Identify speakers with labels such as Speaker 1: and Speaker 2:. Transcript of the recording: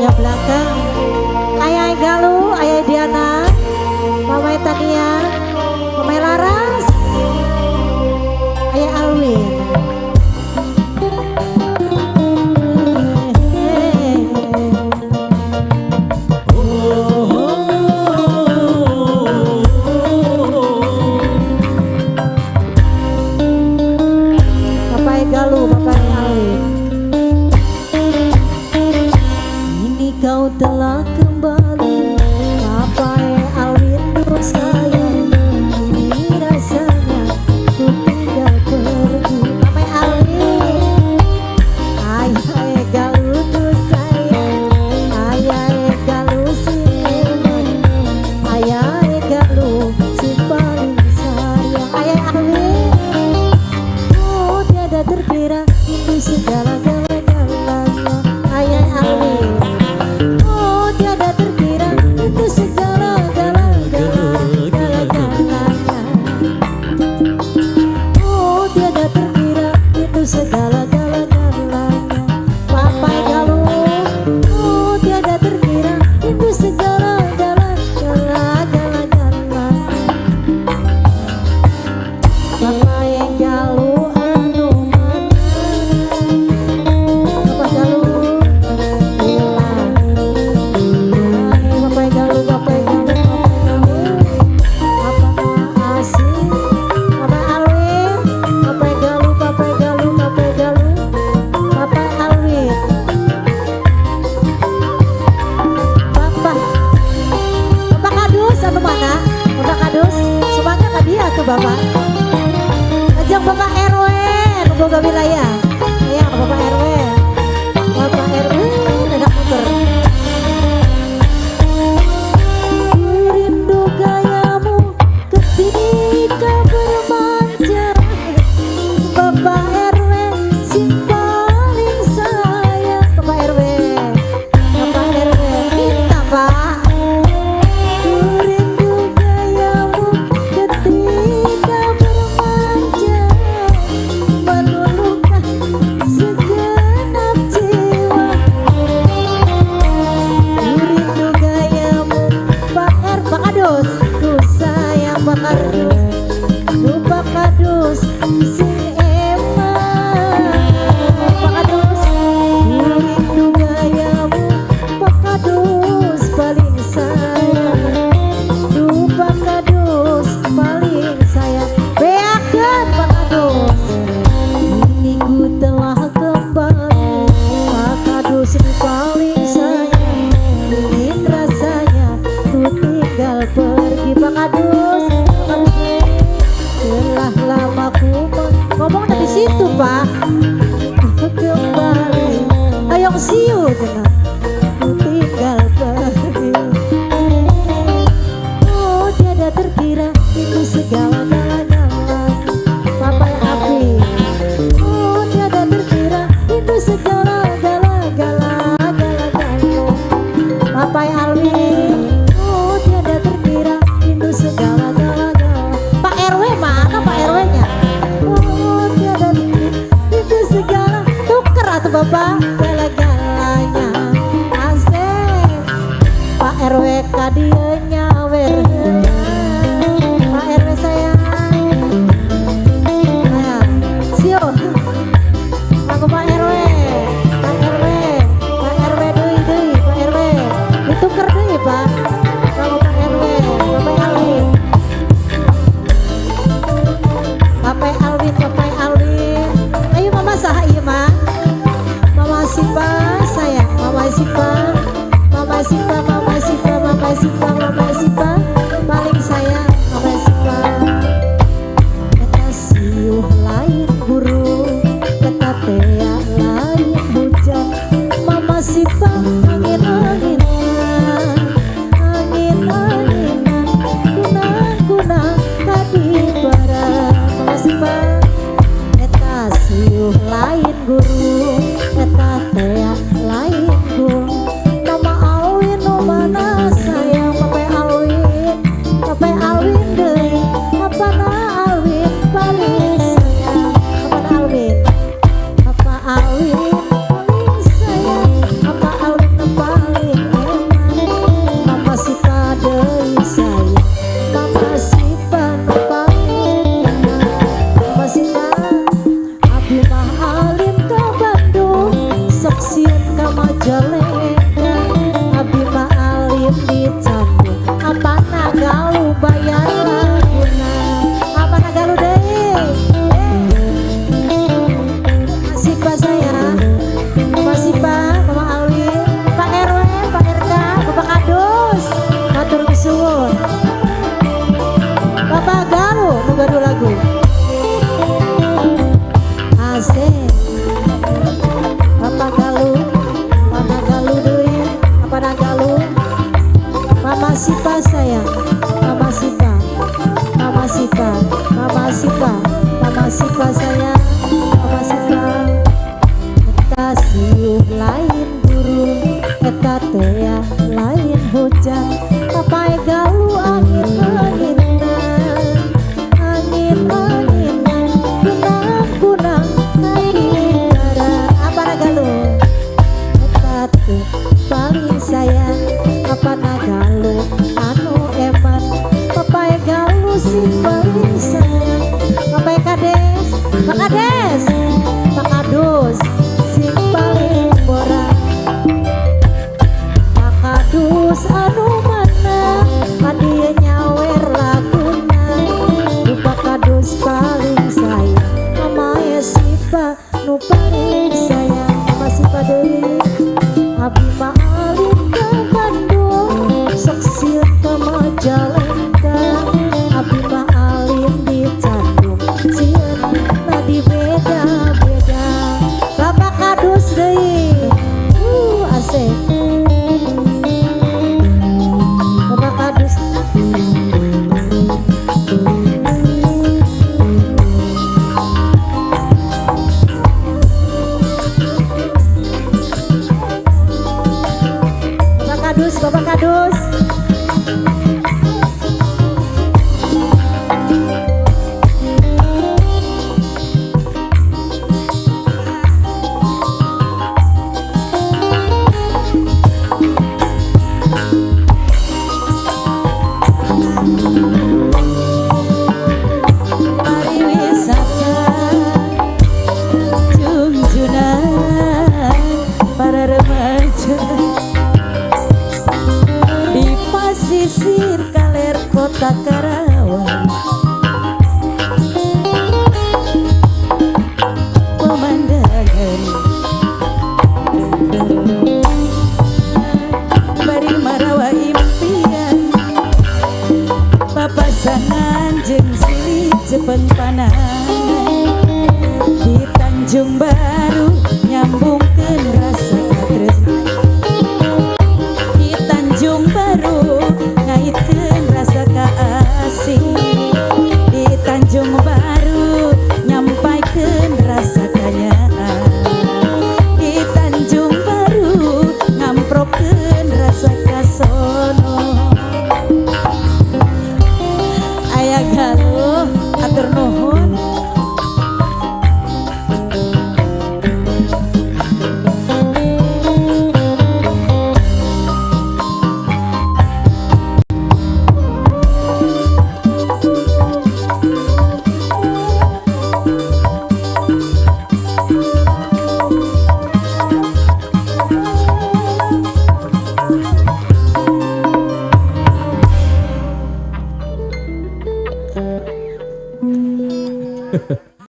Speaker 1: semuanya belakang. Ayah Galuh, Ayah Diana, Mama Tania, Mama Laras, Ayah Alwin. Bapak Galuh, Bapak Alwin. Ini kau telah kembali, Bapak Alwin sayang. Ini rasanya ku tinggal pergi. Bapak Alwin, Ayah Galuh tuh sayang, Ayah Galuh si eman, Ayah Galuh si paling sayang. Ayah Alwin, oh tiada terkira itu segala-galanya. Ayah Alwin, oh tiada terkira itu segala-galanya. Oh tiada terkira itu segala-galanya. Bapak Galuh, oh tiada terkira itu segala-galanya. Bapak yang Galuh anu mana? Bapak Galuh, Bapak Galuh, Bapak Galuh, Bapak Asih, Bapak Alwin, Bapak Galuh, Bapak Galuh, Bapak Galuh, Bapak Alwin, Bapak Kadus anu mana? Bapak Kadus, semuanya ke dia tuh Bapak. Ajak Bapak RW, boga wilayah. Ayo Bapak RW, Bapak RW, enak motor. Rindu gayamu ketika bermanja, Bapak RW si paling sayang. Bapak RW, Bapak RW, minta Pak. Rindu gayamu ketika bermanja, meluluhkan segenap jiwa. Rindu gayamu Pak Kadus, ku sayang Pak Kadus, Pak Kadus si eman. Pak Kadus, rindu gayamu Pak Kadus paling sayang. Pak Kadus paling sayang. Beakeun Pak Kadus, ini ku telah kembali, Pak Kadus ini paling sayang. Ingin rasanya ku tinggal pergi. Pak Kadus, telah lama ku ngomong dari situ Pak. Kembali, ayong siu dengan ku tinggal pergi. Oh tiada terkira itu segala-galanya. Bapak Api, oh tiada terkira itu segala-galanya. Bapak Alwin, oh tiada terkira itu segala-galanya. Pak RW mana Pak RW-nya? Oh tiada terkira itu segala. Tuker atau Bapak segala-galanya. Asik Pak RW kadieunya wer. Pak RW sayang. Ayo, siu. Aku Pak RW. Pak RW. Pak RW deui, Pak RW. Dituker deui, Pak. Kalau Pak RW, Bapak Alwin. Bapak Alwin, Bapak Alwin. Ayo Mama saha ieu mah? Mama Sipa sayang, Mama Sipa. Mama Sipa, Mama Sipa, Mama Sipa, Mama Sipa. sih. Bapak Kadus. Bapak Kadus, Bapak Kadus. Pariwisata junjunan para remaja di pasisir Kaler Kota Karawang. Pemandangan bari marawa impian papasangan jeung silih cepeng panangan di Tanjung Baru nyambungkeun rasa katresna di Tanjung Baru ngaitkeun rasa kaasih di Tanjung Baru nyampaikeun rasa kanyaan di Tanjung Baru ngamprokeun rasa kasono aya galuh atur nuhun.